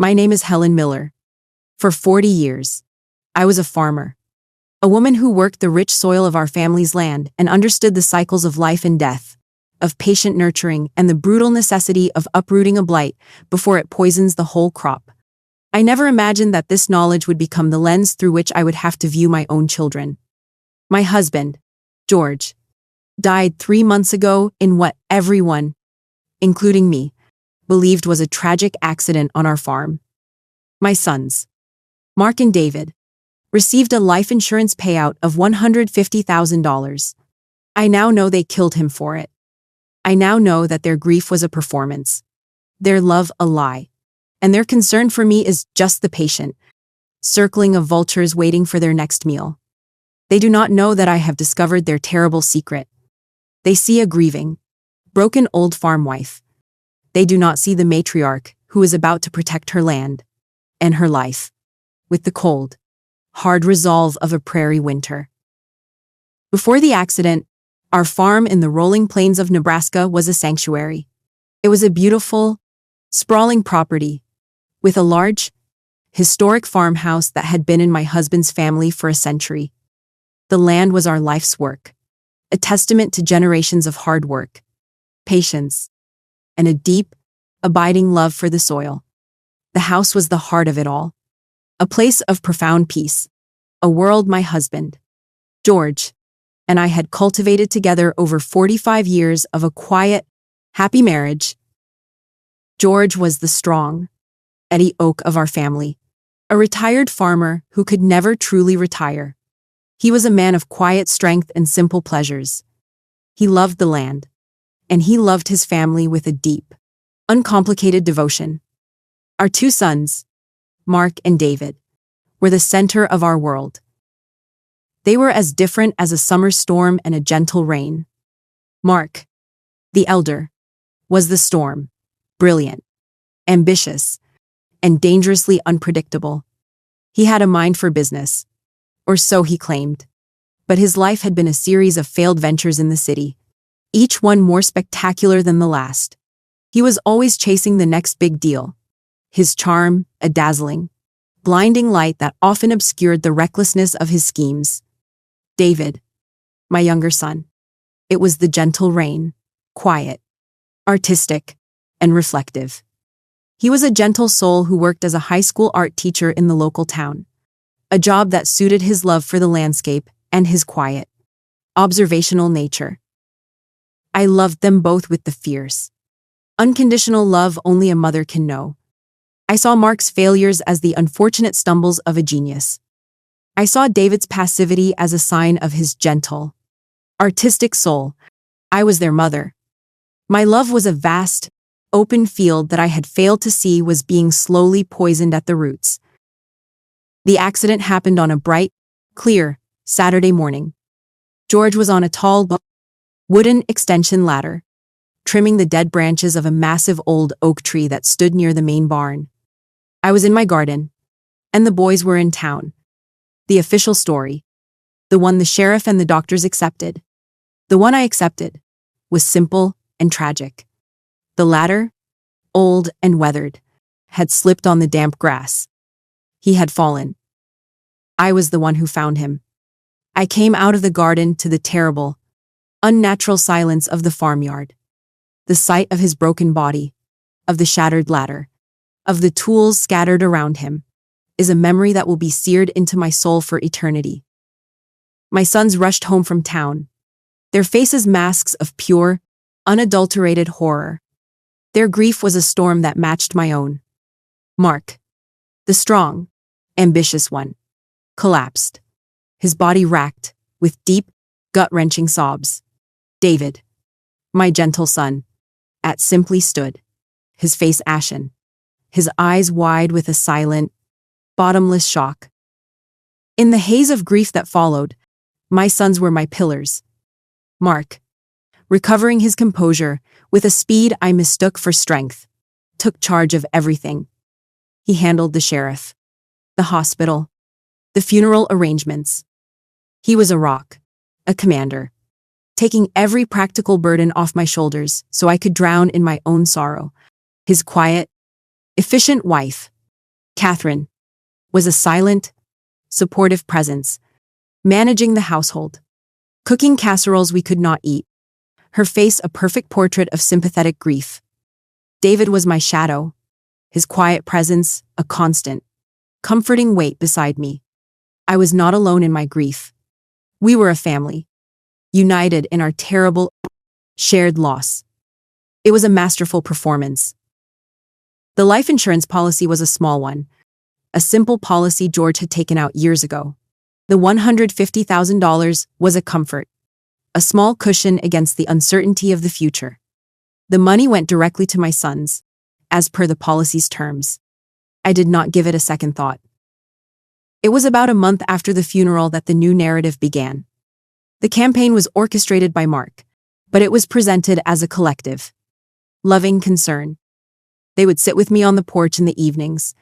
My name is Helen Miller. For 40 years, I was a farmer. A woman who worked the rich soil of our family's land and understood the cycles of life and death, of patient nurturing and the brutal necessity of uprooting a blight before it poisons the whole crop. I never imagined that this knowledge would become the lens through which I would have to view my own children. My husband, George, died 3 months ago in what everyone, including me, believed was a tragic accident on our farm. My sons, Mark and David, received a life insurance payout of $150,000. I now know they killed him for it. I now know that their grief was a performance, their love a lie, and their concern for me is just the patient, circling of vultures waiting for their next meal. They do not know that I have discovered their terrible secret. They see a grieving, broken old farm wife. They do not see the matriarch who is about to protect her land and her life with the cold, hard resolve of a prairie winter. Before the accident, our farm in the rolling plains of Nebraska was a sanctuary. It was a beautiful, sprawling property with a large, historic farmhouse that had been in my husband's family for a century. The land was our life's work, a testament to generations of hard work, patience, and a deep, abiding love for the soil. The house was the heart of it all, a place of profound peace, a world my husband, George, and I had cultivated together over 45 years of a quiet, happy marriage. George was the strong, Eddie Oak of our family, a retired farmer who could never truly retire. He was a man of quiet strength and simple pleasures. He loved the land, and he loved his family with a deep, uncomplicated devotion. Our 2 sons, Mark and David, were the center of our world. They were as different as a summer storm and a gentle rain. Mark, the elder, was the storm, brilliant, ambitious, and dangerously unpredictable. He had a mind for business, or so he claimed, but his life had been a series of failed ventures in the city, each one more spectacular than the last. He was always chasing the next big deal, his charm a dazzling, blinding light that often obscured the recklessness of his schemes. David, my younger son, it was the gentle rain, quiet, artistic, and reflective. He was a gentle soul who worked as a high school art teacher in the local town, a job that suited his love for the landscape and his quiet, observational nature. I loved them both with the fierce, unconditional love only a mother can know. I saw Mark's failures as the unfortunate stumbles of a genius. I saw David's passivity as a sign of his gentle, artistic soul. I was their mother. My love was a vast, open field that I had failed to see was being slowly poisoned at the roots. The accident happened on a bright, clear, Saturday morning. George was on a tall, wooden extension ladder, trimming the dead branches of a massive old oak tree that stood near the main barn. I was in my garden, and the boys were in town. The official story, the one the sheriff and the doctors accepted, the one I accepted, was simple and tragic. The ladder, old and weathered, had slipped on the damp grass. He had fallen. I was the one who found him. I came out of the garden to the terrible, unnatural silence of the farmyard. The sight of his broken body, of the shattered ladder, of the tools scattered around him, is a memory that will be seared into my soul for eternity. My sons rushed home from town, their faces masks of pure, unadulterated horror. Their grief was a storm that matched my own. Mark, the strong, ambitious one, collapsed, his body racked with deep, gut-wrenching sobs. David, my gentle son, simply stood, his face ashen, his eyes wide with a silent, bottomless shock. In the haze of grief that followed, my sons were my pillars. Mark, recovering his composure with a speed I mistook for strength, took charge of everything. He handled the sheriff, the hospital, the funeral arrangements. He was a rock, a commander, taking every practical burden off my shoulders so I could drown in my own sorrow. His quiet, efficient wife, Catherine was a silent, supportive presence, managing the household, cooking casseroles we could not eat, her face a perfect portrait of sympathetic grief. David was my shadow, his quiet presence a constant, comforting weight beside me. I was not alone in my grief. We were a family, united in our terrible, shared loss. It was a masterful performance. The life insurance policy was a small one, a simple policy George had taken out years ago. The $150,000 was a comfort, a small cushion against the uncertainty of the future. The money went directly to my sons, as per the policy's terms. I did not give it a second thought. It was about a month after the funeral that the new narrative began. The campaign was orchestrated by Mark, but it was presented as a collective, loving concern. They would sit with me on the porch in the evenings,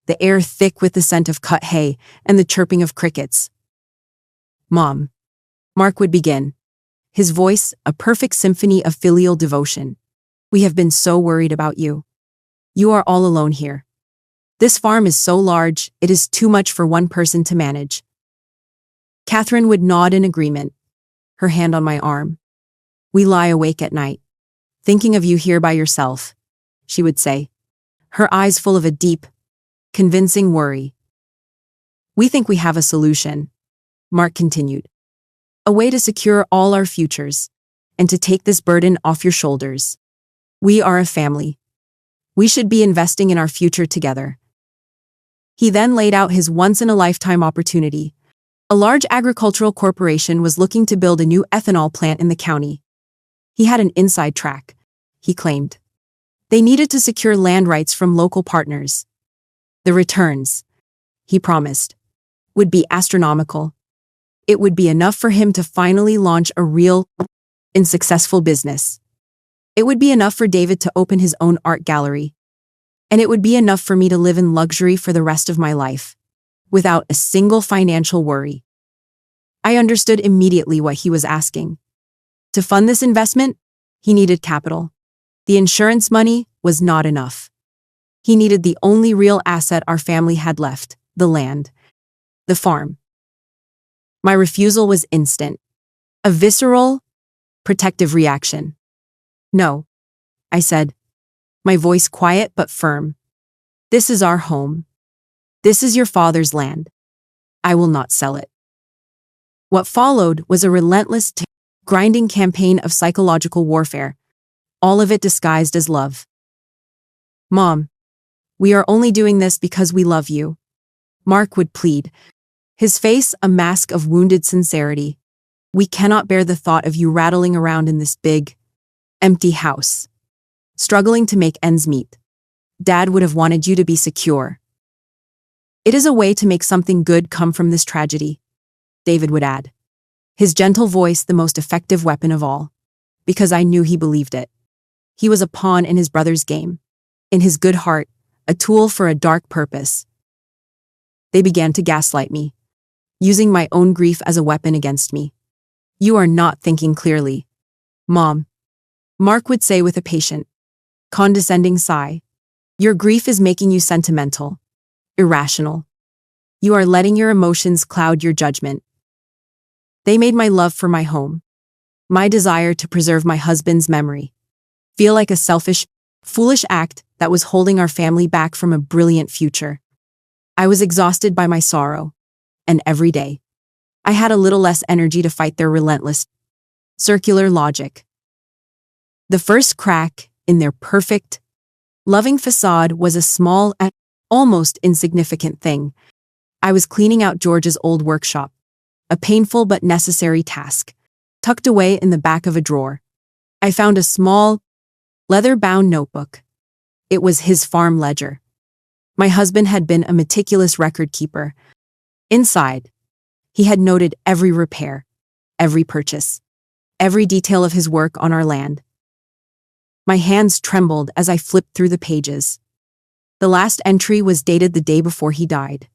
the air thick with the scent of cut hay and the chirping of crickets. "Mom," Mark would begin, his voice a perfect symphony of filial devotion. "We have been so worried about you. You are all alone here. This farm is so large, it is too much for one person to manage." Catherine would nod in agreement, her hand on my arm. "We lie awake at night, thinking of you here by yourself," she would say, her eyes full of a deep, convincing worry. "We think we have a solution," Mark continued. "A way to secure all our futures, and to take this burden off your shoulders. We are a family. We should be investing in our future together." He then laid out his once-in-a-lifetime opportunity. A large agricultural corporation was looking to build a new ethanol plant in the county. He had an inside track, he claimed. They needed to secure land rights from local partners. The returns, he promised, would be astronomical. It would be enough for him to finally launch a real and successful business. It would be enough for David to open his own art gallery. And it would be enough for me to live in luxury for the rest of my life, without a single financial worry. I understood immediately what he was asking. To fund this investment, he needed capital. The insurance money was not enough. He needed the only real asset our family had left, the land, the farm. My refusal was instant. A visceral, protective reaction. "No," I said, my voice quiet but firm. "This is our home. This is your father's land. I will not sell it." What followed was a relentless, grinding campaign of psychological warfare, all of it disguised as love. "Mom, we are only doing this because we love you," Mark would plead, his face a mask of wounded sincerity. "We cannot bear the thought of you rattling around in this big, empty house, struggling to make ends meet. Dad would have wanted you to be secure. It is a way to make something good come from this tragedy," David would add, his gentle voice the most effective weapon of all, because I knew he believed it. He was a pawn in his brother's game, in his good heart, a tool for a dark purpose. They began to gaslight me, using my own grief as a weapon against me. "You are not thinking clearly, Mom," Mark would say with a patient, condescending sigh. "Your grief is making you sentimental, irrational. You are letting your emotions cloud your judgment." They made my love for my home, my desire to preserve my husband's memory, feel like a selfish, foolish act that was holding our family back from a brilliant future. I was exhausted by my sorrow, and every day, I had a little less energy to fight their relentless, circular logic. The first crack in their perfect, loving facade was a small and almost insignificant thing. I was cleaning out George's old workshop, a painful but necessary task, tucked away in the back of a drawer. I found a small, leather-bound notebook. It was his farm ledger. My husband had been a meticulous record keeper. Inside, he had noted every repair, every purchase, every detail of his work on our land. My hands trembled as I flipped through the pages. The last entry was dated the day before he died.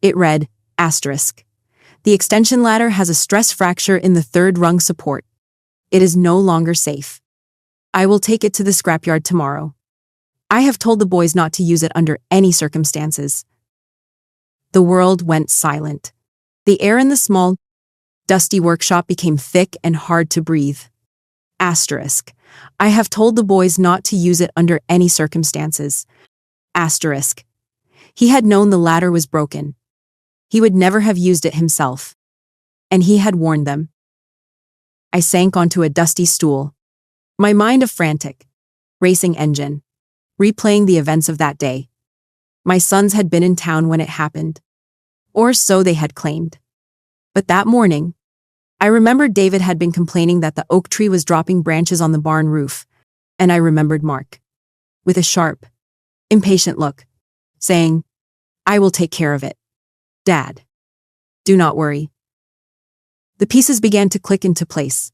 It read, asterisk, "The extension ladder has a stress fracture in the third rung support. It is no longer safe. I will take it to the scrapyard tomorrow. I have told the boys not to use it under any circumstances. The world went silent. The air in the small, dusty workshop became thick and hard to breathe. Asterisk. I have told the boys not to use it under any circumstances. Asterisk. He had known the ladder was broken. He would never have used it himself. And he had warned them. I sank onto a dusty stool, my mind a frantic, racing engine, replaying the events of that day. My sons had been in town when it happened. Or so they had claimed. But that morning, I remembered David had been complaining that the oak tree was dropping branches on the barn roof, and I remembered Mark, with a sharp, impatient look, saying, "I will take care of it. Dad. Do not worry." The pieces began to click into place,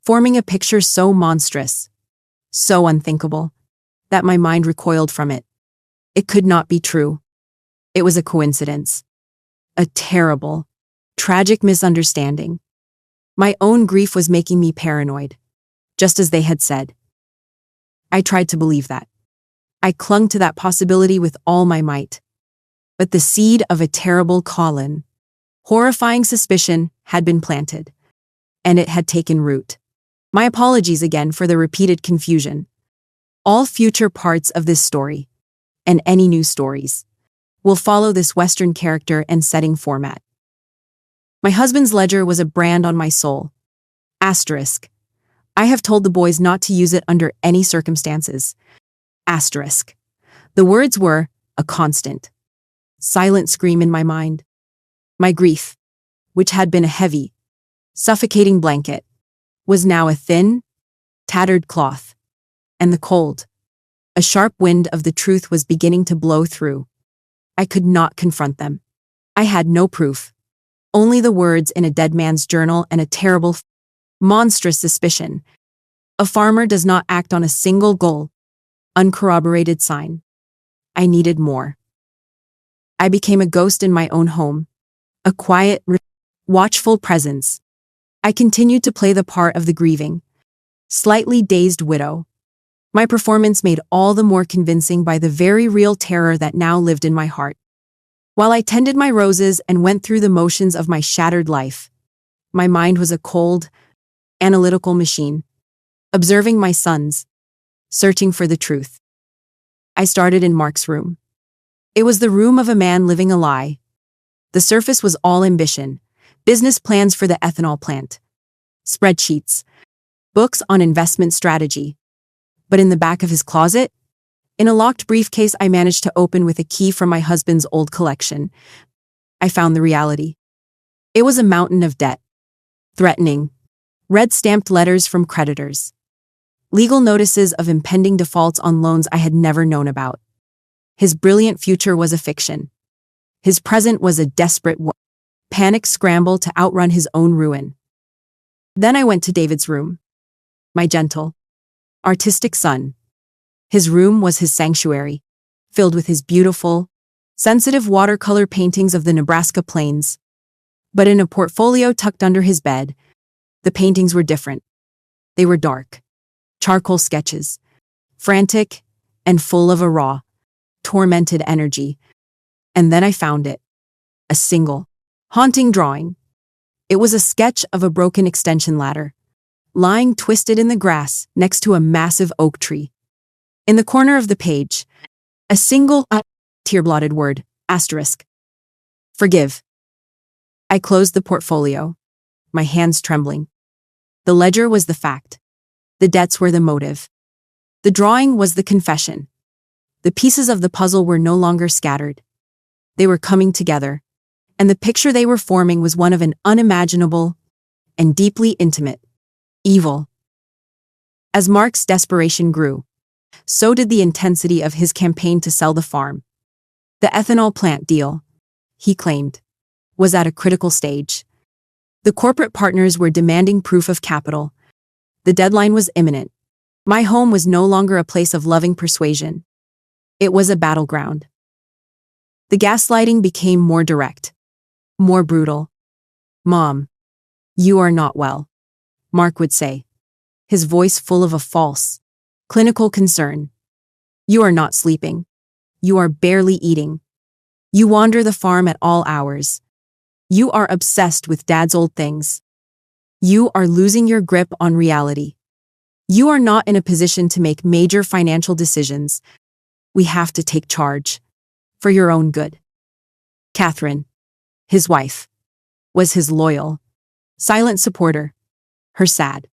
forming a picture so monstrous, so unthinkable, that my mind recoiled from it. It could not be true. It was a coincidence. A terrible, tragic misunderstanding. My own grief was making me paranoid, just as they had said. I tried to believe that. I clung to that possibility with all my might. But the seed of a terrible horrifying suspicion had been planted, and it had taken root. My apologies again for the repeated confusion. All future parts of this story, and any new stories, will follow this Western character and setting format. My husband's ledger was a brand on my soul. Asterisk. I have told the boys not to use it under any circumstances. Asterisk. The words were a constant, silent scream in my mind. My grief, which had been a heavy, suffocating blanket, was now a thin, tattered cloth. And the cold, a sharp wind of the truth was beginning to blow through. I could not confront them. I had no proof. Only the words in a dead man's journal and a terrible, monstrous suspicion. A farmer does not act on a single uncorroborated sign. I needed more. I became a ghost in my own home. A quiet, watchful presence. I continued to play the part of the grieving, slightly dazed widow. My performance made all the more convincing by the very real terror that now lived in my heart. While I tended my roses and went through the motions of my shattered life, my mind was a cold, analytical machine, observing my sons, searching for the truth. I started in Mark's room. It was the room of a man living a lie. The surface was all ambition, business plans for the ethanol plant, spreadsheets, books on investment strategy. But in the back of his closet, in a locked briefcase I managed to open with a key from my husband's old collection, I found the reality. It was a mountain of debt. Threatening, red-stamped letters from creditors. Legal notices of impending defaults on loans I had never known about. His brilliant future was a fiction. His present was a desperate, panicked scramble to outrun his own ruin. Then I went to David's room. My gentle, artistic son. His room was his sanctuary, filled with his beautiful, sensitive watercolor paintings of the Nebraska plains. But in a portfolio tucked under his bed, the paintings were different. They were dark, charcoal sketches, frantic and full of a raw, tormented energy. And then I found it. A single, haunting drawing. It was a sketch of a broken extension ladder, lying twisted in the grass next to a massive oak tree. In the corner of the page, a single, tear-blotted word, asterisk. Forgive. I closed the portfolio, my hands trembling. The ledger was the fact. The debts were the motive. The drawing was the confession. The pieces of the puzzle were no longer scattered. They were coming together, and the picture they were forming was one of an unimaginable and deeply intimate evil. As Mark's desperation grew, so did the intensity of his campaign to sell the farm. The ethanol plant deal, he claimed, was at a critical stage. The corporate partners were demanding proof of capital. The deadline was imminent. My home was no longer a place of loving persuasion. It was a battleground. The gaslighting became more direct, more brutal. "Mom, you are not well," Mark would say, his voice full of a false, clinical concern. You are not sleeping. You are barely eating. You wander the farm at all hours. You are obsessed with Dad's old things. You are losing your grip on reality. You are not in a position to make major financial decisions. We have to take charge. For your own good. Catherine, his wife, was his loyal, silent supporter. Her sad,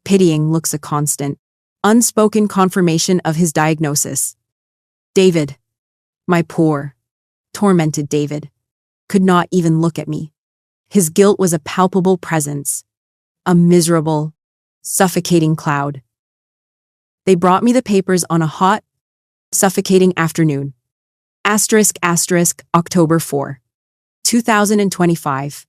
pitying looks a constant, unspoken confirmation of his diagnosis. David, my poor, tormented David, could not even look at me. His guilt was a palpable presence, a miserable, suffocating cloud. They brought me the papers on a hot, suffocating afternoon. October 4, 2025.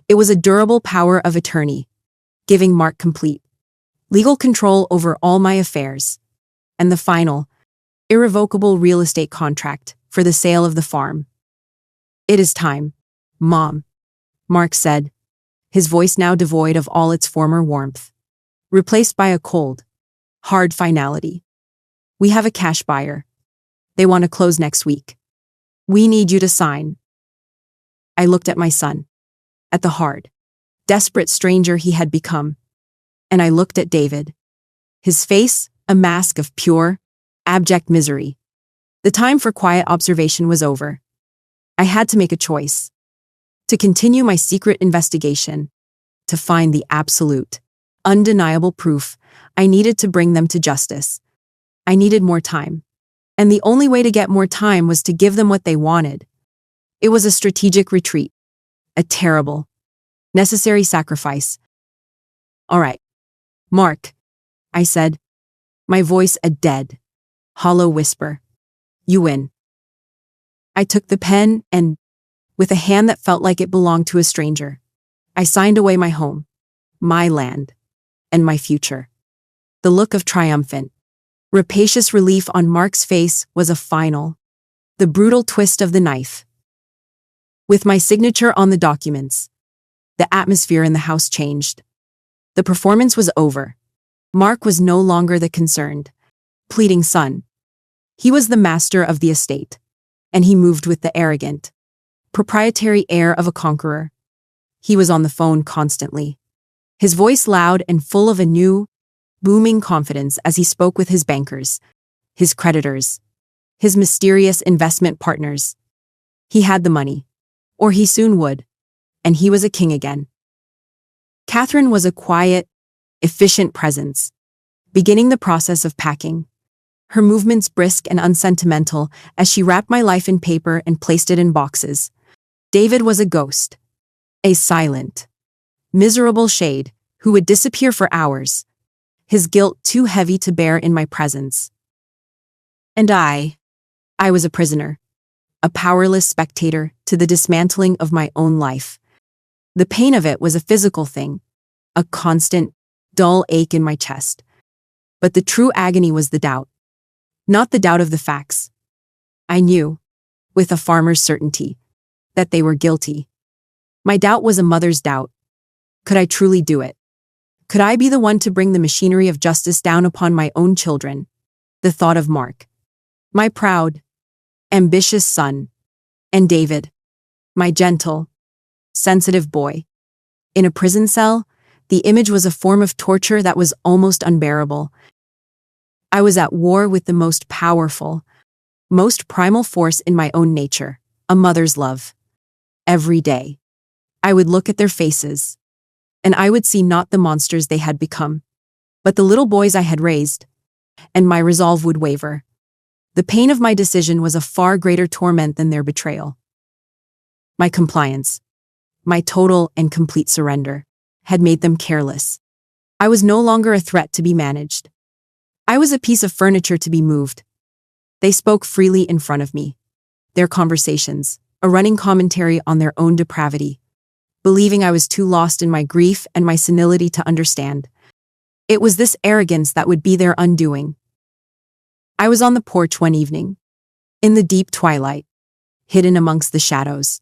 It was a durable power of attorney, giving Mark complete legal control over all my affairs, and the final, irrevocable real estate contract for the sale of the farm. It is time, Mom, Mark said, his voice now devoid of all its former warmth, replaced by a cold, hard finality. We have a cash buyer. They want to close next week. We need you to sign. I looked at my son, at the hard, desperate stranger he had become, and I looked at David, his face a mask of pure, abject misery. The time for quiet observation was over. I had to make a choice. To continue my secret investigation, to find the absolute, undeniable proof. I needed to bring them to justice. I needed more time. And the only way to get more time was to give them what they wanted. It was a strategic retreat. A terrible, necessary sacrifice. All right, Mark, I said, my voice a dead, hollow whisper. You win. I took the pen and, with a hand that felt like it belonged to a stranger, I signed away my home, my land, and my future. The look of triumphant, rapacious relief on Mark's face was a final, the brutal twist of the knife. With my signature on the documents, the atmosphere in the house changed. The performance was over. Mark was no longer the concerned, pleading son. He was the master of the estate, and he moved with the arrogant, proprietary air of a conqueror. He was on the phone constantly, his voice loud and full of a new, booming confidence as he spoke with his bankers, his creditors, his mysterious investment partners. He had the money, or he soon would, and he was a king again. Catherine was a quiet, efficient presence, beginning the process of packing, her movements brisk and unsentimental as she wrapped my life in paper and placed it in boxes. David was a ghost, a silent, miserable shade who would disappear for hours, his guilt too heavy to bear in my presence. And I was a prisoner, a powerless spectator to the dismantling of my own life. The pain of it was a physical thing, a constant, dull ache in my chest. But the true agony was the doubt. Not the doubt of the facts. I knew, with a farmer's certainty, that they were guilty. My doubt was a mother's doubt. Could I truly do it? Could I be the one to bring the machinery of justice down upon my own children? The thought of Mark, my proud, ambitious son, and David, my gentle, sensitive boy. In a prison cell, the image was a form of torture that was almost unbearable. I was at war with the most powerful, most primal force in my own nature, a mother's love. Every day, I would look at their faces, and I would see not the monsters they had become, but the little boys I had raised, and my resolve would waver. The pain of my decision was a far greater torment than their betrayal. My compliance, my total and complete surrender, had made them careless. I was no longer a threat to be managed. I was a piece of furniture to be moved. They spoke freely in front of me. Their conversations, a running commentary on their own depravity, believing I was too lost in my grief and my senility to understand. It was this arrogance that would be their undoing. I was on the porch one evening, in the deep twilight, hidden amongst the shadows.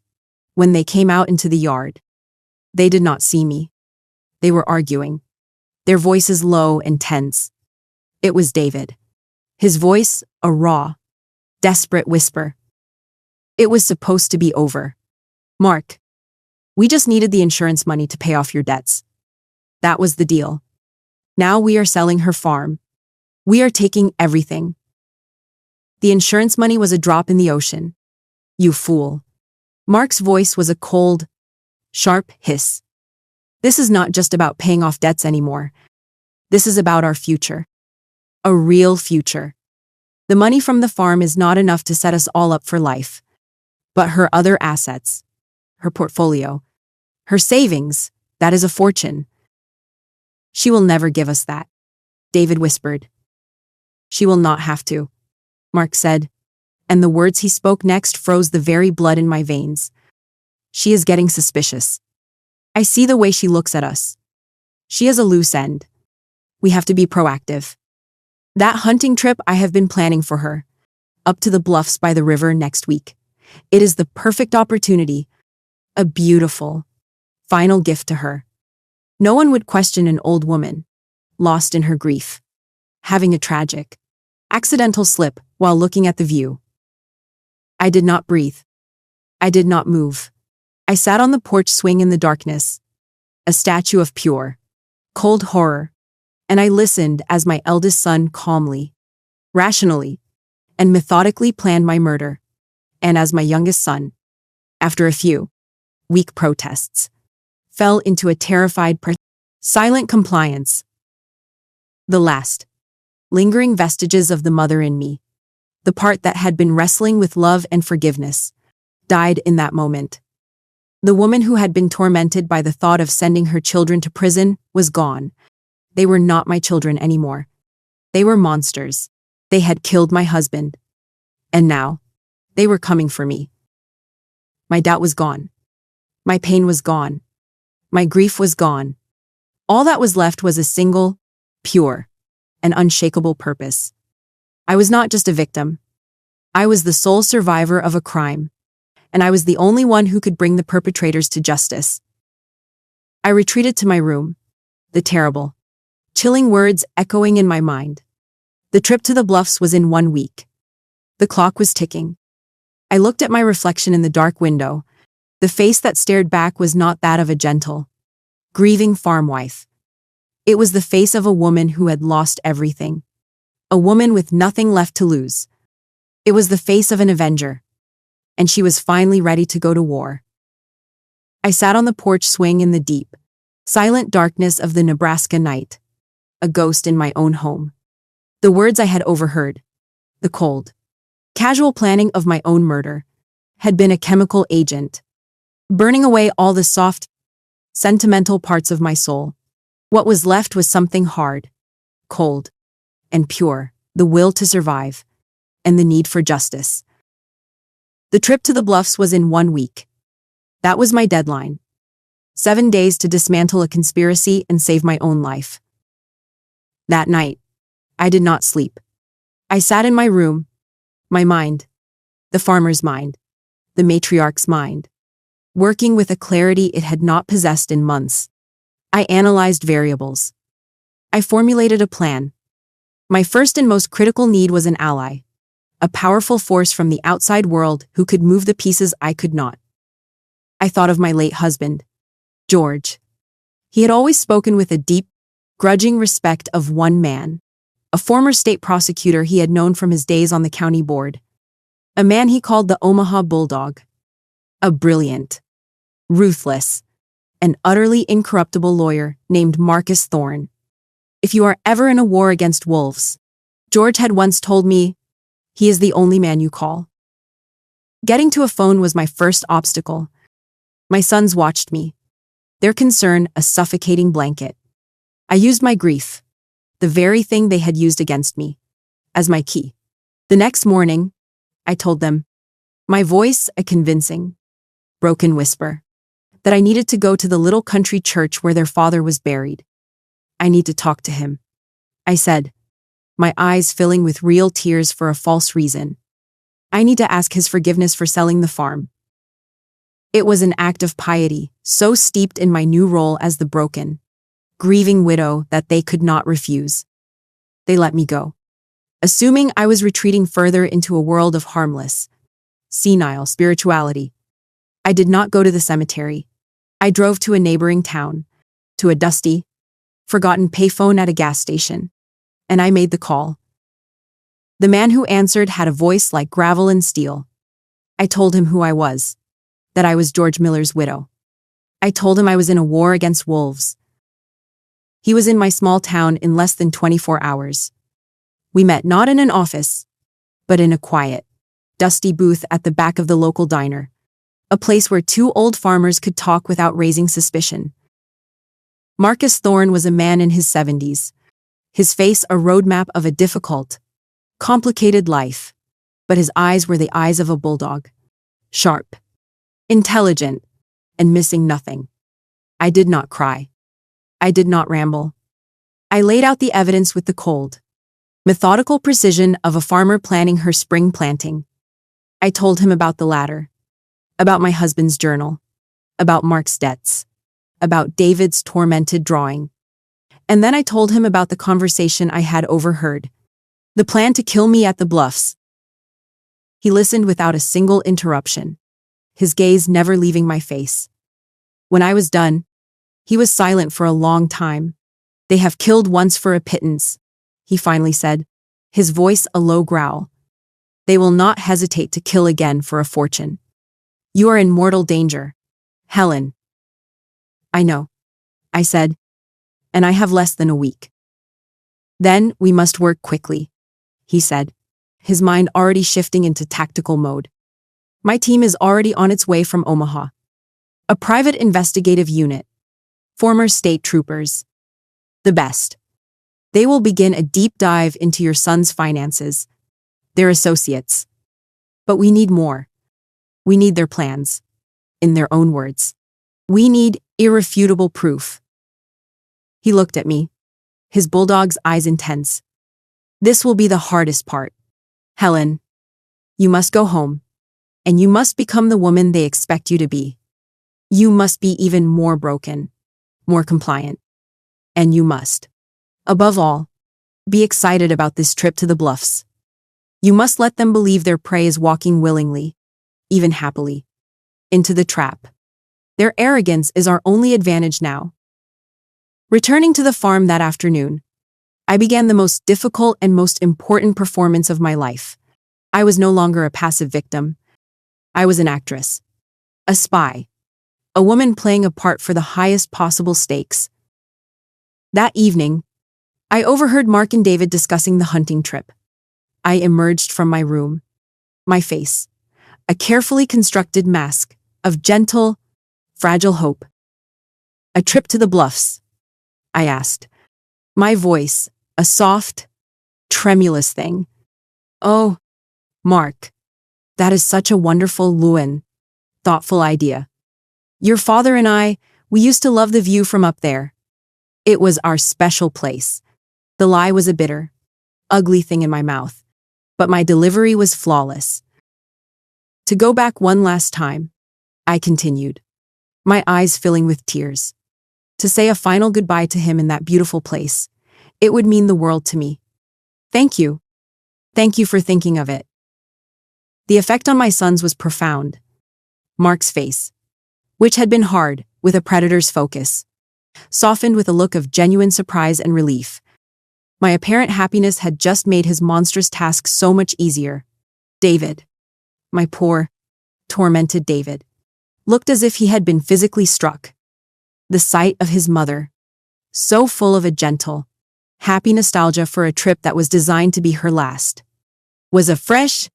When they came out into the yard, they did not see me. They were arguing, their voices low and tense. It was David. His voice, a raw, desperate whisper. It was supposed to be over. Mark, we just needed the insurance money to pay off your debts. That was the deal. Now we are selling her farm. We are taking everything. The insurance money was a drop in the ocean. You fool. Mark's voice was a cold, sharp hiss. This is not just about paying off debts anymore. This is about our future. A real future. The money from the farm is not enough to set us all up for life. But her other assets, her portfolio, her savings, that is a fortune. She will never give us that, David whispered. She will not have to, Mark said, and the words he spoke next froze the very blood in my veins. She is getting suspicious. I see the way she looks at us. She is a loose end. We have to be proactive. That hunting trip I have been planning for her, up to the bluffs by the river next week. It is the perfect opportunity, a beautiful, final gift to her. No one would question an old woman, lost in her grief, having a tragic, accidental slip while looking at the view. I did not breathe. I did not move. I sat on the porch swing in the darkness, a statue of pure, cold horror, and I listened as my eldest son calmly, rationally, and methodically planned my murder, and as my youngest son, after a few weak protests, fell into a terrified, silent compliance. The last, lingering vestiges of the mother in me, the part that had been wrestling with love and forgiveness, died in that moment. The woman who had been tormented by the thought of sending her children to prison was gone. They were not my children anymore. They were monsters. They had killed my husband. And now, they were coming for me. My doubt was gone. My pain was gone. My grief was gone. All that was left was a single, pure, and unshakable purpose. I was not just a victim. I was the sole survivor of a crime, and I was the only one who could bring the perpetrators to justice. I retreated to my room, the terrible, chilling words echoing in my mind. The trip to the bluffs was in 1 week. The clock was ticking. I looked at my reflection in the dark window. The face that stared back was not that of a gentle, grieving farm wife. It was the face of a woman who had lost everything. A woman with nothing left to lose. It was the face of an avenger. And she was finally ready to go to war. I sat on the porch swing in the deep, silent darkness of the Nebraska night, a ghost in my own home. The words I had overheard, the cold, casual planning of my own murder, had been a chemical agent, burning away all the soft, sentimental parts of my soul. What was left was something hard, cold, and pure, the will to survive, and the need for justice. The trip to the bluffs was in 1 week. That was my deadline. 7 days to dismantle a conspiracy and save my own life. That night, I did not sleep. I sat in my room, my mind, the farmer's mind, the matriarch's mind, working with a clarity it had not possessed in months. I analyzed variables. I formulated a plan. My first and most critical need was an ally, a powerful force from the outside world who could move the pieces I could not. I thought of my late husband, George. He had always spoken with a deep, grudging respect of one man, a former state prosecutor he had known from his days on the county board, a man he called the Omaha Bulldog, a brilliant, ruthless, and utterly incorruptible lawyer named Marcus Thorne. If you are ever in a war against wolves, George had once told me, he is the only man you call. Getting to a phone was my first obstacle. My sons watched me, their concern a suffocating blanket. I used my grief, the very thing they had used against me, as my key. The next morning, I told them, my voice a convincing, broken whisper, that I needed to go to the little country church where their father was buried. I need to talk to him, I said, my eyes filling with real tears for a false reason. I need to ask his forgiveness for selling the farm. It was an act of piety, so steeped in my new role as the broken, grieving widow that they could not refuse. They let me go, assuming I was retreating further into a world of harmless, senile spirituality. I did not go to the cemetery. I drove to a neighboring town, to a dusty, forgotten payphone at a gas station, and I made the call. The man who answered had a voice like gravel and steel. I told him who I was, that I was George Miller's widow. I told him I was in a war against wolves. He was in my small town in less than 24 hours. We met not in an office, but in a quiet, dusty booth at the back of the local diner, a place where two old farmers could talk without raising suspicion. Marcus Thorne was a man in his 70s, his face a roadmap of a difficult, complicated life, but his eyes were the eyes of a bulldog, sharp, intelligent, and missing nothing. I did not cry. I did not ramble. I laid out the evidence with the cold, methodical precision of a farmer planning her spring planting. I told him about the ladder, about my husband's journal, about Mark's debts, about David's tormented drawing. And then I told him about the conversation I had overheard, the plan to kill me at the Bluffs. He listened without a single interruption, his gaze never leaving my face. When I was done, he was silent for a long time. They have killed once for a pittance, he finally said, his voice a low growl. They will not hesitate to kill again for a fortune. You are in mortal danger, Helen. I know, I said, and I have less than a week. Then we must work quickly, he said, his mind already shifting into tactical mode. My team is already on its way from Omaha. A private investigative unit. Former state troopers. The best. They will begin a deep dive into your son's finances, their associates. But we need more. We need their plans. In their own words. We need irrefutable proof. He looked at me, his bulldog's eyes intense. This will be the hardest part. Helen, you must go home, and you must become the woman they expect you to be. You must be even more broken, more compliant. And you must, above all, be excited about this trip to the Bluffs. You must let them believe their prey is walking willingly, even happily, into the trap. Their arrogance is our only advantage now. Returning to the farm that afternoon, I began the most difficult and most important performance of my life. I was no longer a passive victim. I was an actress, a spy, a woman playing a part for the highest possible stakes. That evening, I overheard Mark and David discussing the hunting trip. I emerged from my room, my face, a carefully constructed mask of gentle, fragile hope. A trip to the Bluffs, I asked, my voice a soft, tremulous thing. Oh, Mark, that is such a wonderful, thoughtful idea. Your father and I, we used to love the view from up there. It was our special place. The lie was a bitter, ugly thing in my mouth, but my delivery was flawless. To go back one last time, I continued, my eyes filling with tears. To say a final goodbye to him in that beautiful place, it would mean the world to me. Thank you. Thank you for thinking of it. The effect on my sons was profound. Mark's face, which had been hard with a predator's focus, softened with a look of genuine surprise and relief. My apparent happiness had just made his monstrous task so much easier. David, my poor, tormented David, looked as if he had been physically struck. The sight of his mother, so full of a gentle, happy nostalgia for a trip that was designed to be her last, was a fresh,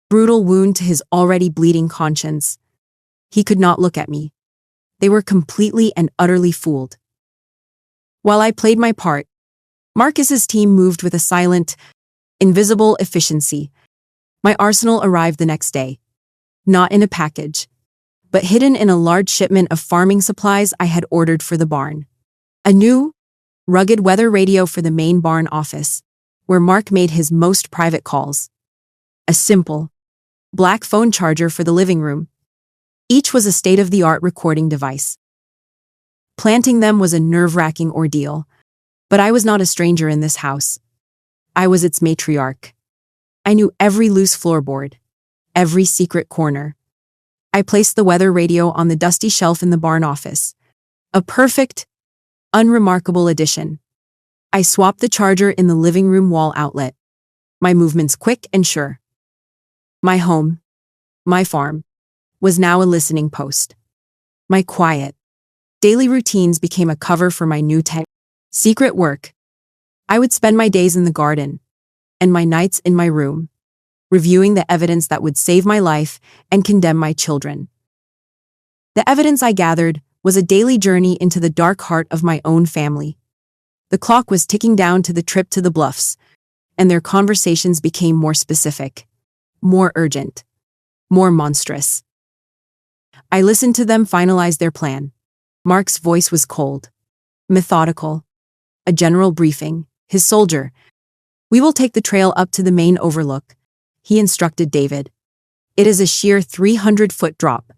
brutal wound to his already bleeding conscience. He could not look at me. They were completely and utterly fooled. While I played my part, Marcus's team moved with a silent, invisible efficiency. My arsenal arrived the next day, not in a package, but hidden in a large shipment of farming supplies I had ordered for the barn. A new, rugged weather radio for the main barn office, where Mark made his most private calls. A simple, black phone charger for the living room. Each was a state-of-the-art recording device. Planting them was a nerve-wracking ordeal, but I was not a stranger in this house. I was its matriarch. I knew every loose floorboard, every secret corner. I placed the weather radio on the dusty shelf in the barn office. A perfect, unremarkable addition. I swapped the charger in the living room wall outlet. My movements quick and sure. My home, my farm, was now a listening post. My quiet, daily routines became a cover for my new secret work. I would spend my days in the garden and my nights in my room, reviewing the evidence that would save my life and condemn my children. The evidence I gathered was a daily journey into the dark heart of my own family. The clock was ticking down to the trip to the Bluffs, and their conversations became more specific, more urgent, more monstrous. I listened to them finalize their plan. Mark's voice was cold, methodical, a general briefing. His soldier, "We will take the trail up to the main overlook," he instructed David. "It is a sheer 300-foot drop.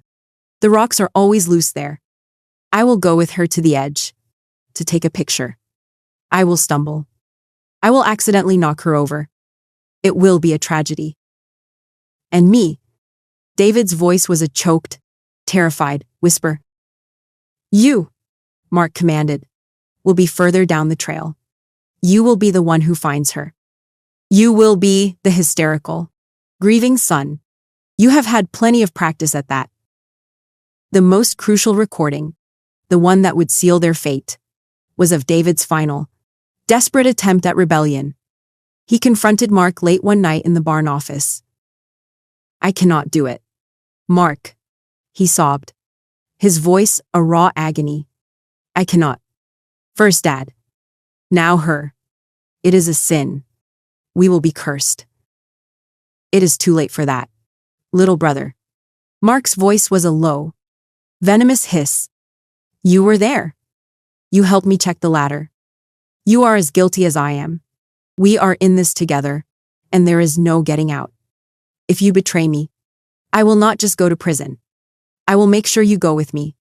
The rocks are always loose there. I will go with her to the edge to take a picture. I will stumble. I will accidentally knock her over. It will be a tragedy. And me." David's voice was a choked, terrified whisper. "You," Mark commanded, "will be further down the trail. You will be the one who finds her. You will be the hysterical, grieving son. You have had plenty of practice at that." The most crucial recording, the one that would seal their fate, was of David's final, desperate attempt at rebellion. He confronted Mark late one night in the barn office. "I cannot do it. Mark," he sobbed, his voice a raw agony. "I cannot. First Dad. Now her. It is a sin. We will be cursed." "It is too late for that, little brother." Mark's voice was a low, venomous hiss. "You were there. You helped me check the ladder. You are as guilty as I am. We are in this together, and there is no getting out. If you betray me, I will not just go to prison. I will make sure you go with me.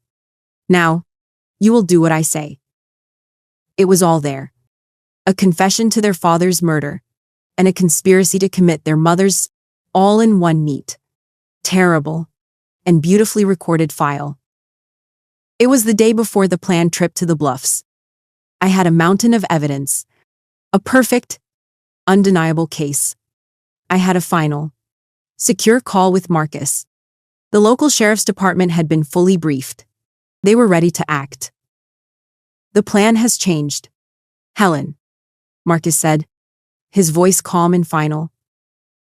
Now, you will do what I say." It was all there. A confession to their father's murder, and a conspiracy to commit their mother's, all in one neat, terrible, and beautifully recorded file. It was the day before the planned trip to the Bluffs. I had a mountain of evidence, a perfect, undeniable case. I had a final, secure call with Marcus. The local sheriff's department had been fully briefed. They were ready to act. "The plan has changed, Helen," Marcus said, his voice calm and final.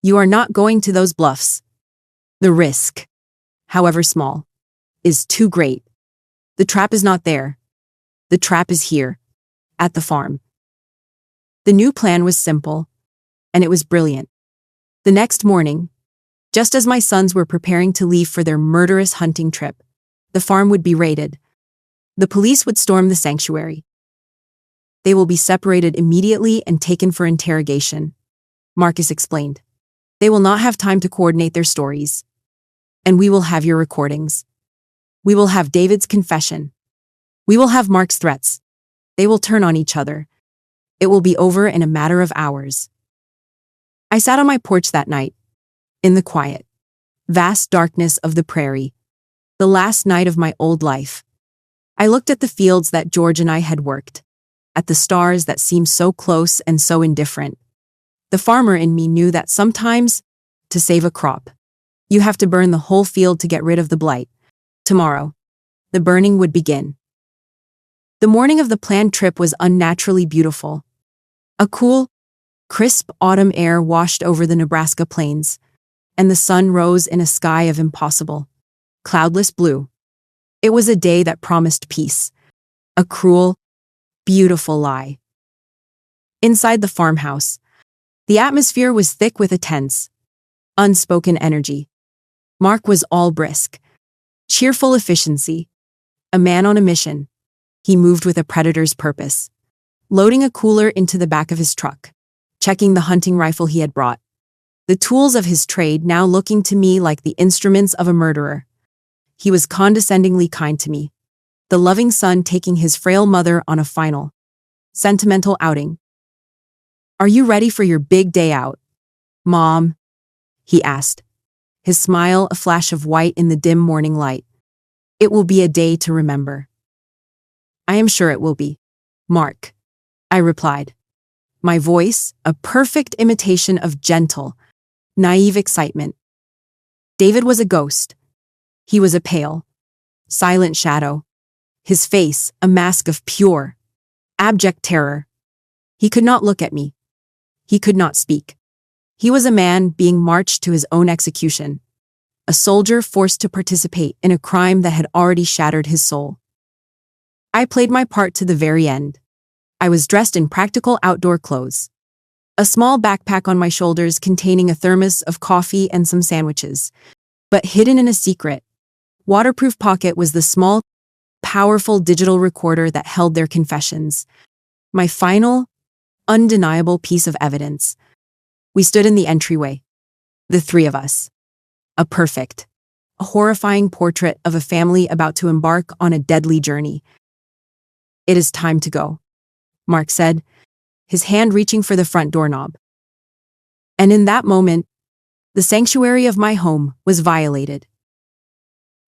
"You are not going to those Bluffs. The risk, however small, is too great. The trap is not there. The trap is here, at the farm." The new plan was simple, and it was brilliant. The next morning, just as my sons were preparing to leave for their murderous hunting trip, the farm would be raided. The police would storm the sanctuary. "They will be separated immediately and taken for interrogation," Marcus explained. "They will not have time to coordinate their stories. And we will have your recordings. We will have David's confession. We will have Mark's threats. They will turn on each other. It will be over in a matter of hours." I sat on my porch that night, in the quiet, vast darkness of the prairie, the last night of my old life. I looked at the fields that George and I had worked, at the stars that seemed so close and so indifferent. The farmer in me knew that sometimes, to save a crop, you have to burn the whole field to get rid of the blight. Tomorrow, the burning would begin. The morning of the planned trip was unnaturally beautiful. A cool, crisp autumn air washed over the Nebraska plains, and the sun rose in a sky of impossible, cloudless blue. It was a day that promised peace, a cruel, beautiful lie. Inside the farmhouse, the atmosphere was thick with a tense, unspoken energy. Mark was all brisk, cheerful efficiency, a man on a mission. He moved with a predator's purpose, loading a cooler into the back of his truck, checking the hunting rifle he had brought. The tools of his trade now looking to me like the instruments of a murderer. He was condescendingly kind to me, the loving son taking his frail mother on a final, sentimental outing. Are you ready for your big day out, Mom? He asked, his smile a flash of white in the dim morning light. It will be a day to remember. I am sure it will be, Mark, I replied, my voice a perfect imitation of gentle, naive excitement. David was a ghost. He was a pale, silent shadow, his face a mask of pure, abject terror. He could not look at me. He could not speak. He was a man being marched to his own execution, a soldier forced to participate in a crime that had already shattered his soul. I played my part to the very end. I was dressed in practical outdoor clothes. A small backpack on my shoulders containing a thermos of coffee and some sandwiches. But hidden in a secret, waterproof pocket was the small, powerful digital recorder that held their confessions. My final, undeniable piece of evidence. We stood in the entryway, the three of us. A perfect, a horrifying portrait of a family about to embark on a deadly journey. It is time to go, Mark said, his hand reaching for the front doorknob. And in that moment, the sanctuary of my home was violated.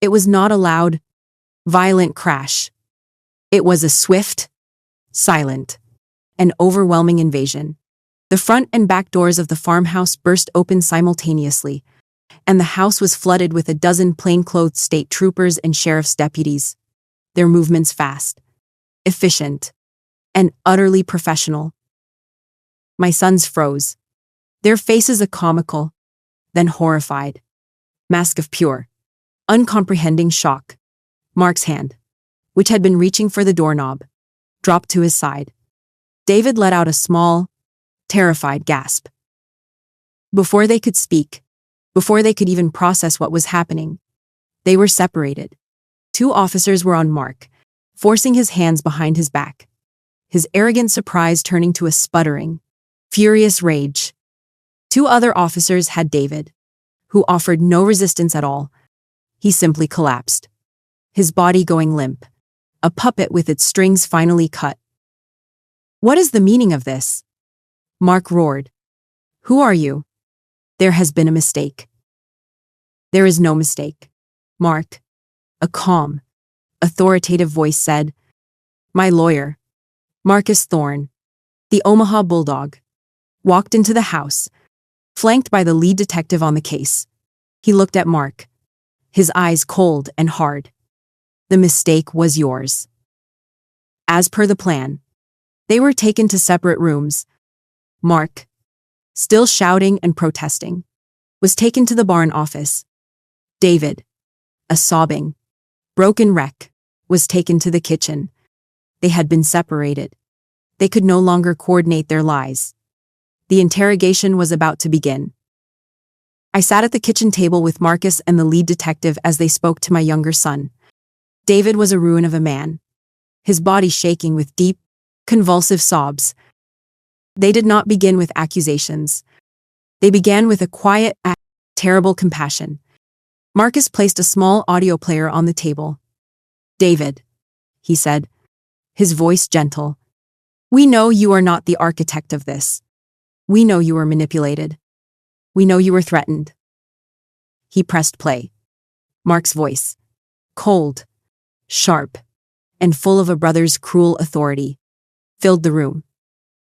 It was not a loud, violent crash. It was a swift, silent, and overwhelming invasion. The front and back doors of the farmhouse burst open simultaneously, and the house was flooded with a dozen plainclothed state troopers and sheriff's deputies, their movements fast, efficient, and utterly professional. My sons froze, their faces a comical, then horrified, mask of pure, uncomprehending shock. Mark's hand, which had been reaching for the doorknob, dropped to his side. David let out a small, terrified gasp. Before they could speak, before they could even process what was happening, they were separated. Two officers were on Mark, forcing his hands behind his back, his arrogant surprise turning to a sputtering, furious rage. Two other officers had David, who offered no resistance at all. He simply collapsed, his body going limp, a puppet with its strings finally cut. What is the meaning of this? Mark roared. Who are you? There has been a mistake. There is no mistake, Mark. A calm, authoritative voice said. My lawyer, Marcus Thorne, the Omaha Bulldog, walked into the house, flanked by the lead detective on the case. He looked at Mark, his eyes cold and hard. The mistake was yours. As per the plan, they were taken to separate rooms. Mark, still shouting and protesting, was taken to the barn office. David, a sobbing, broken wreck, was taken to the kitchen. They had been separated. They could no longer coordinate their lies. The interrogation was about to begin. I sat at the kitchen table with Marcus and the lead detective as they spoke to my younger son. David was a ruin of a man, his body shaking with deep, convulsive sobs. They did not begin with accusations. They began with a quiet, terrible compassion. Marcus placed a small audio player on the table. David, he said, his voice gentle. We know you are not the architect of this. We know you were manipulated. We know you were threatened. He pressed play. Mark's voice, cold, sharp, and full of a brother's cruel authority, filled the room.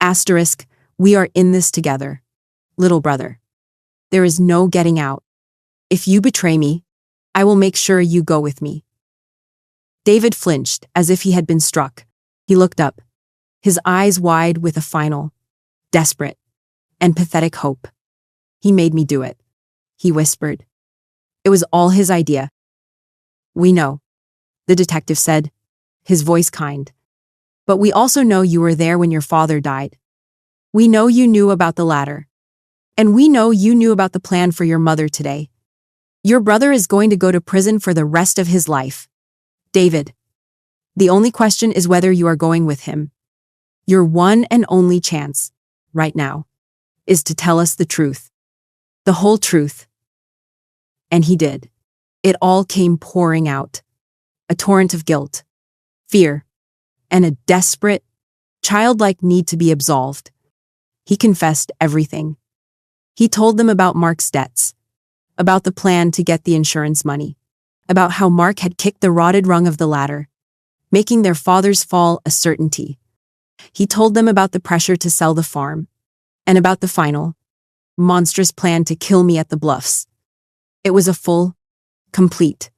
Asterisk, we are in this together, little brother. There is no getting out. If you betray me, I will make sure you go with me. David flinched as if he had been struck. He looked up, his eyes wide with a final, desperate, and pathetic hope. He made me do it, he whispered. It was all his idea. We know, the detective said, his voice kind. But we also know you were there when your father died. We know you knew about the latter. And we know you knew about the plan for your mother today. Your brother is going to go to prison for the rest of his life. David, the only question is whether you are going with him. Your one and only chance, right now, is to tell us the truth. The whole truth. And he did. It all came pouring out. A torrent of guilt, fear, and a desperate, childlike need to be absolved. He confessed everything. He told them about Mark's debts, about the plan to get the insurance money, about how Mark had kicked the rotted rung of the ladder, making their father's fall a certainty. He told them about the pressure to sell the farm, and about the final, monstrous plan to kill me at the Bluffs. It was a full, complete,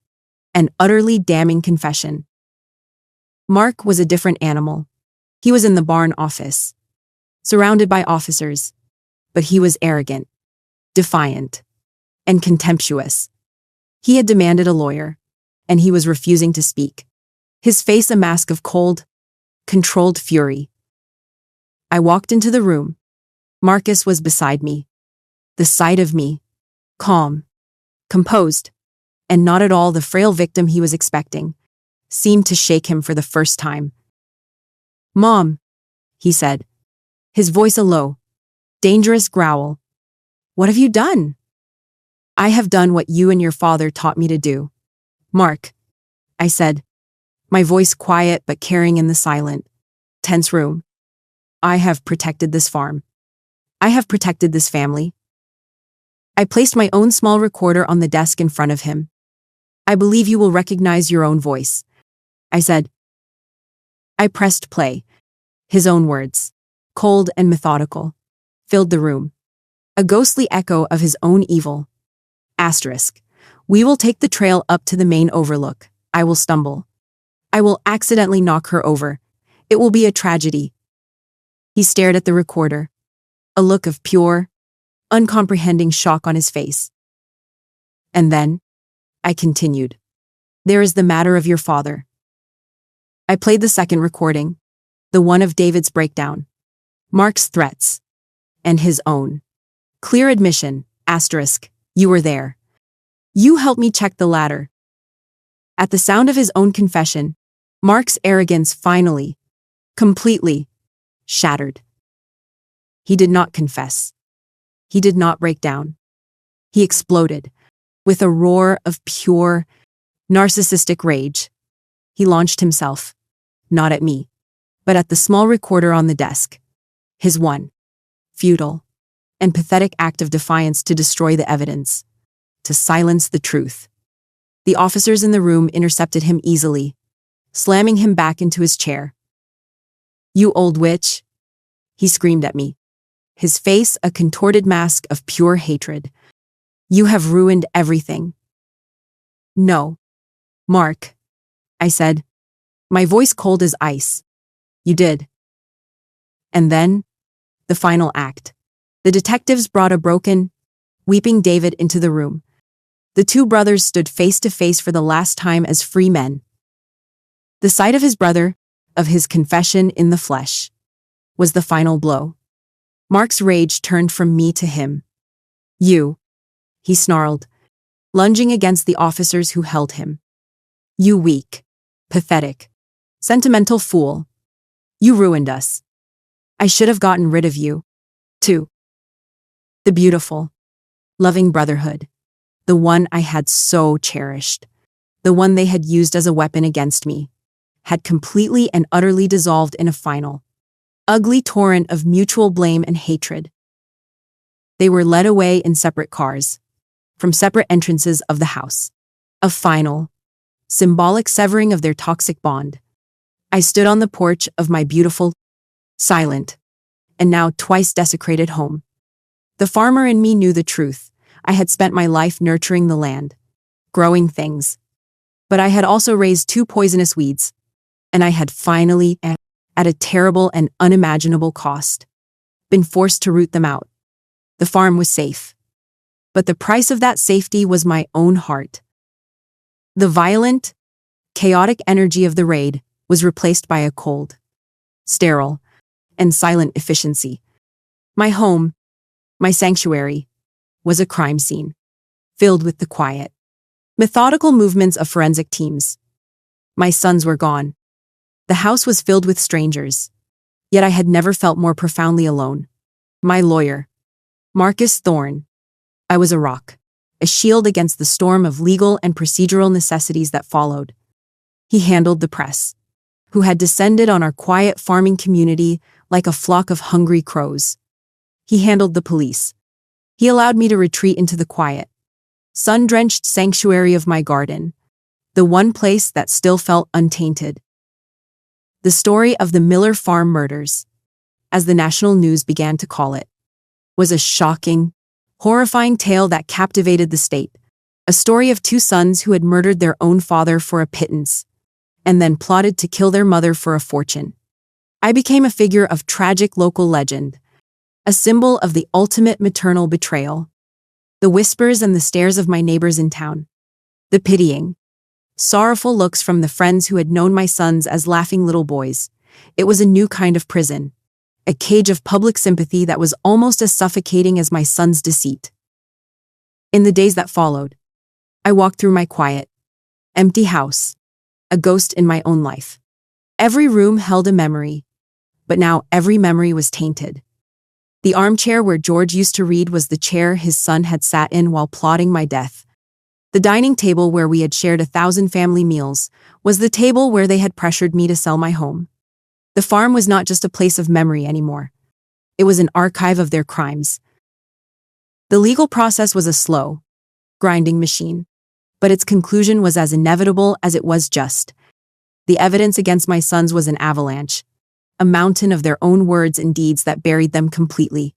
and utterly damning confession. Mark was a different animal. He was in the barn office, surrounded by officers, but he was arrogant, defiant, and contemptuous. He had demanded a lawyer, and he was refusing to speak, his face a mask of cold, controlled fury. I walked into the room. Marcus was beside me. The sight of me, calm, composed, and not at all the frail victim he was expecting, seemed to shake him for the first time. "Mom," he said, his voice a low, dangerous growl. "What have you done?" "I have done what you and your father taught me to do, Mark," I said, my voice quiet but carrying in the silent, tense room. "I have protected this farm. I have protected this family." I placed my own small recorder on the desk in front of him. "I believe you will recognize your own voice," I said. I pressed play. His own words, cold and methodical, filled the room. A ghostly echo of his own evil. Asterisk. "We will take the trail up to the main overlook. I will stumble. I will accidentally knock her over. It will be a tragedy." He stared at the recorder, a look of pure, uncomprehending shock on his face. "And then," I continued, "there is the matter of your father." I played the second recording, the one of David's breakdown, Mark's threats, and his own. Clear admission, asterisk, "You were there. You helped me check the ladder." At the sound of his own confession, Mark's arrogance finally, completely, shattered. He did not confess. He did not break down. He exploded, with a roar of pure, narcissistic rage. He launched himself, not at me, but at the small recorder on the desk. His one, futile, and pathetic act of defiance to destroy the evidence, to silence the truth. The officers in the room intercepted him easily, slamming him back into his chair. "You old witch," he screamed at me, his face a contorted mask of pure hatred. "You have ruined everything." "No, Mark," I said, my voice cold as ice. "You did." And then, the final act. The detectives brought a broken, weeping David into the room. The two brothers stood face to face for the last time as free men. The sight of his brother, of his confession in the flesh, was the final blow. Mark's rage turned from me to him. "You," he snarled, lunging against the officers who held him. "You weak, pathetic, sentimental fool. You ruined us. I should have gotten rid of you, too." The beautiful, loving brotherhood, the one I had so cherished, the one they had used as a weapon against me, had completely and utterly dissolved in a final, ugly torrent of mutual blame and hatred. They were led away in separate cars, from separate entrances of the house. A final, symbolic severing of their toxic bond. I stood on the porch of my beautiful, silent, and now twice desecrated home. The farmer in me knew the truth. I had spent my life nurturing the land, growing things. But I had also raised two poisonous weeds, and I had finally, at a terrible and unimaginable cost, been forced to root them out. The farm was safe, but the price of that safety was my own heart. The violent, chaotic energy of the raid was replaced by a cold, sterile, and silent efficiency. My home, my sanctuary, was a crime scene, filled with the quiet, methodical movements of forensic teams. My sons were gone. The house was filled with strangers, yet I had never felt more profoundly alone. My lawyer, Marcus Thorne. I was a rock, a shield against the storm of legal and procedural necessities that followed. He handled the press, who had descended on our quiet farming community like a flock of hungry crows. He handled the police. He allowed me to retreat into the quiet, sun-drenched sanctuary of my garden, the one place that still felt untainted. The story of the Miller Farm murders, as the national news began to call it, was a shocking, horrifying tale that captivated the state. A story of two sons who had murdered their own father for a pittance, and then plotted to kill their mother for a fortune. I became a figure of tragic local legend, a symbol of the ultimate maternal betrayal. The whispers and the stares of my neighbors in town. The pitying, sorrowful looks from the friends who had known my sons as laughing little boys. It was a new kind of prison, a cage of public sympathy that was almost as suffocating as my son's deceit. In the days that followed, I walked through my quiet, empty house, a ghost in my own life. Every room held a memory, but now every memory was tainted. The armchair where George used to read was the chair his son had sat in while plotting my death. The dining table where we had shared 1,000 family meals was the table where they had pressured me to sell my home. The farm was not just a place of memory anymore. It was an archive of their crimes. The legal process was a slow, grinding machine, but its conclusion was as inevitable as it was just. The evidence against my sons was an avalanche, a mountain of their own words and deeds that buried them completely.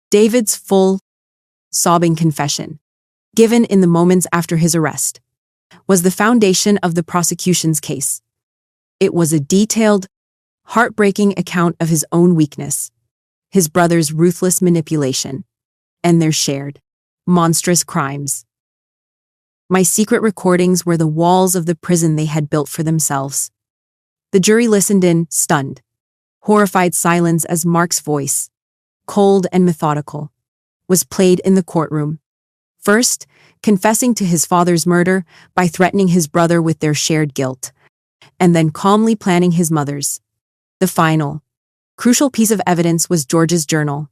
David's full, sobbing confession, given in the moments after his arrest, was the foundation of the prosecution's case. It was a detailed, heartbreaking account of his own weakness, his brother's ruthless manipulation, and their shared, monstrous crimes. My secret recordings were the walls of the prison they had built for themselves. The jury listened in, stunned, horrified silence as Mark's voice, cold and methodical, was played in the courtroom. First, confessing to his father's murder by threatening his brother with their shared guilt, and then calmly planning his mother's. The final, crucial piece of evidence was George's journal,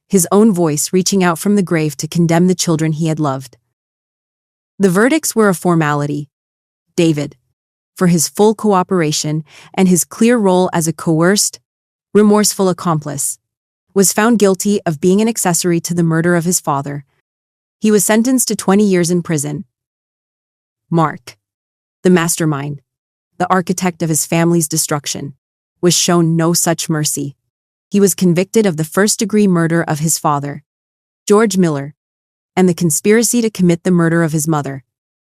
his own voice reaching out from the grave to condemn the children he had loved. The verdicts were a formality. David, for his full cooperation and his clear role as a coerced, remorseful accomplice, was found guilty of being an accessory to the murder of his father. He was sentenced to 20 years in prison. Mark, the mastermind, the architect of his family's destruction, was shown no such mercy. He was convicted of the first-degree murder of his father, George Miller, and the conspiracy to commit the murder of his mother,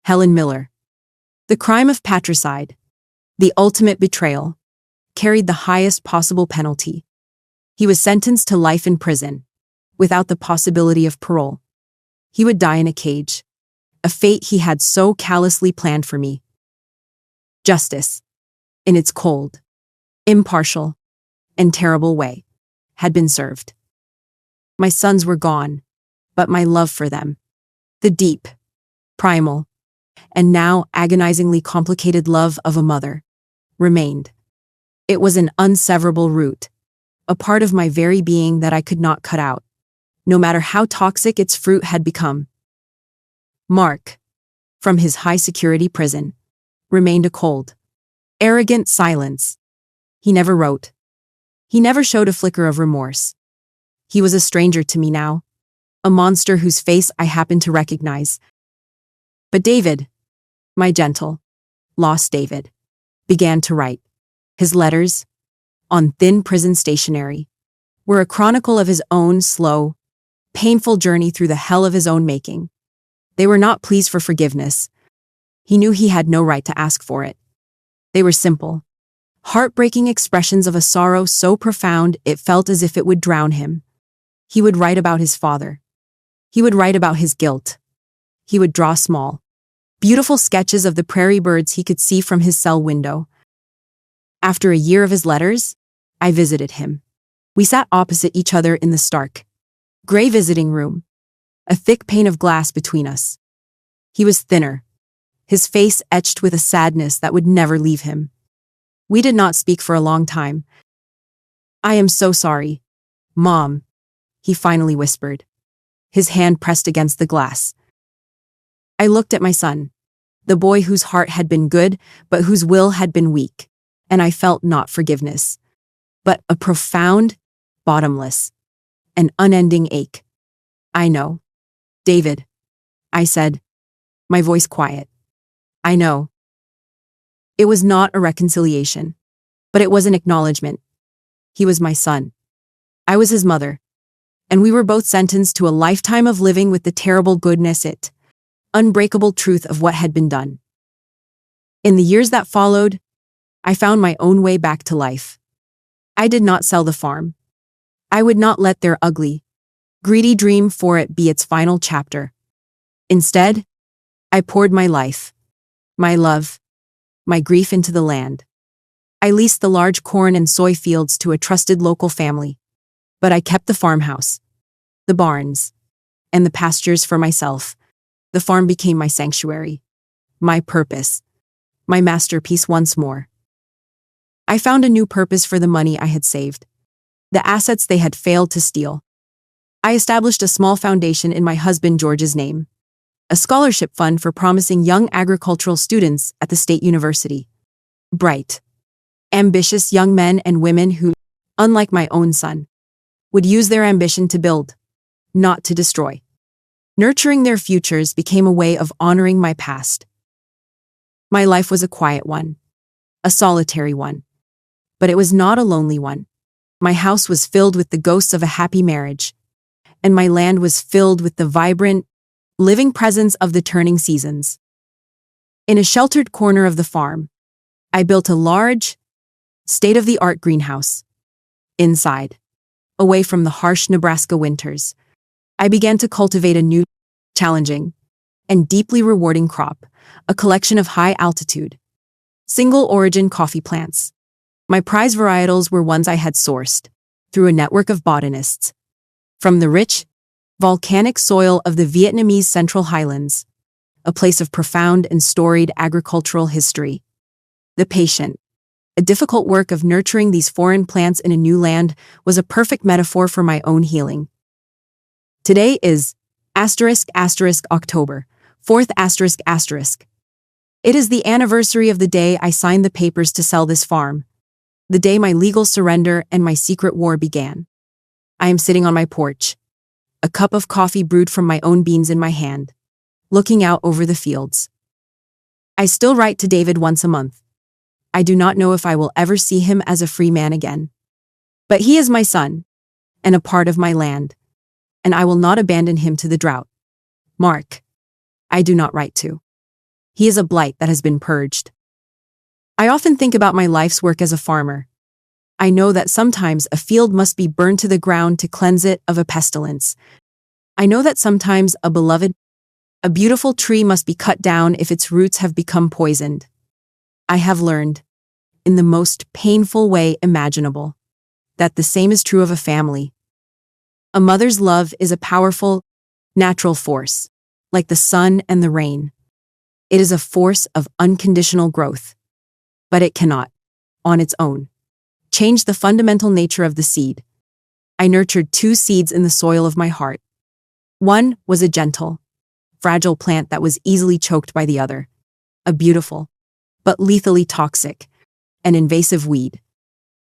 Helen Miller. The crime of patricide, the ultimate betrayal, carried the highest possible penalty. He was sentenced to life in prison, without the possibility of parole. He would die in a cage, a fate he had so callously planned for me. Justice, in its cold, impartial, and terrible way, had been served. My sons were gone, but my love for them, the deep, primal, and now agonizingly complicated love of a mother, remained. It was an unseverable root, a part of my very being that I could not cut out, no matter how toxic its fruit had become. Mark, from his high-security prison, remained a cold, arrogant silence. He never wrote. He never showed a flicker of remorse. He was a stranger to me now, a monster whose face I happened to recognize. But David, my gentle, lost David, began to write. His letters, on thin prison stationery, were a chronicle of his own slow, painful journey through the hell of his own making. They were not pleas for forgiveness. He knew he had no right to ask for it. They were simple, heartbreaking expressions of a sorrow so profound it felt as if it would drown him. He would write about his father. He would write about his guilt. He would draw small, beautiful sketches of the prairie birds he could see from his cell window. After a year of his letters, I visited him. We sat opposite each other in the stark, gray visiting room, a thick pane of glass between us. He was thinner, his face etched with a sadness that would never leave him. We did not speak for a long time. "I am so sorry, Mom," he finally whispered, his hand pressed against the glass. I looked at my son, the boy whose heart had been good but whose will had been weak, and I felt not forgiveness, but a profound, bottomless, an unending ache. I know. David, I said, my voice quiet. I know. It was not a reconciliation, but it was an acknowledgement. He was my son. I was his mother. And we were both sentenced to a lifetime of living with the terrible goodness, unbreakable truth of what had been done. In the years that followed, I found my own way back to life. I did not sell the farm. I would not let their ugly, greedy dream for it be its final chapter. Instead, I poured my life, my love, my grief into the land. I leased the large corn and soy fields to a trusted local family, but I kept the farmhouse, the barns, and the pastures for myself. The farm became my sanctuary, my purpose, my masterpiece once more. I found a new purpose for the money I had saved, the assets they had failed to steal. I established a small foundation in my husband George's name, a scholarship fund for promising young agricultural students at the state university. Bright, ambitious young men and women who, unlike my own son, would use their ambition to build, not to destroy. Nurturing their futures became a way of honoring my past. My life was a quiet one, a solitary one, but it was not a lonely one. My house was filled with the ghosts of a happy marriage, and my land was filled with the vibrant, living presence of the turning seasons. In a sheltered corner of the farm, I built a large, state-of-the-art greenhouse. Inside, away from the harsh Nebraska winters, I began to cultivate a new, challenging, and deeply rewarding crop, a collection of high-altitude, single-origin coffee plants. My prize varietals were ones I had sourced, through a network of botanists, from the rich, volcanic soil of the Vietnamese Central Highlands, a place of profound and storied agricultural history. The patient, a difficult work of nurturing these foreign plants in a new land was a perfect metaphor for my own healing. Today is October, 4th. It is the anniversary of the day I signed the papers to sell this farm, the day my legal surrender and my secret war began. I am sitting on my porch, a cup of coffee brewed from my own beans in my hand, looking out over the fields. I still write to David once a month. I do not know if I will ever see him as a free man again. But he is my son, and a part of my land, and I will not abandon him to the drought. Mark, I do not write to. He is a blight that has been purged. I often think about my life's work as a farmer. I know that sometimes a field must be burned to the ground to cleanse it of a pestilence. I know that sometimes a beautiful tree must be cut down if its roots have become poisoned. I have learned, in the most painful way imaginable, that the same is true of a family. A mother's love is a powerful, natural force, like the sun and the rain. It is a force of unconditional growth, but it cannot, on its own, change the fundamental nature of the seed. I nurtured 2 seeds in the soil of my heart. One was a gentle, fragile plant that was easily choked by the other, a beautiful, but lethally toxic, and invasive weed.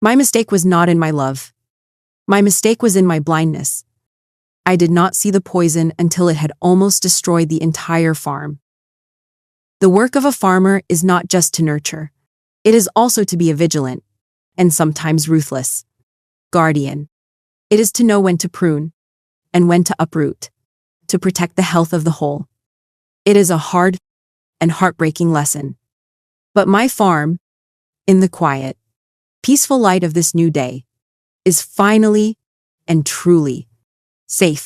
My mistake was not in my love. My mistake was in my blindness. I did not see the poison until it had almost destroyed the entire farm. The work of a farmer is not just to nurture. It is also to be a vigilant, and sometimes ruthless, guardian. It is to know when to prune, and when to uproot, to protect the health of the whole. It is a hard and heartbreaking lesson. But my farm, in the quiet, peaceful light of this new day, is finally and truly safe.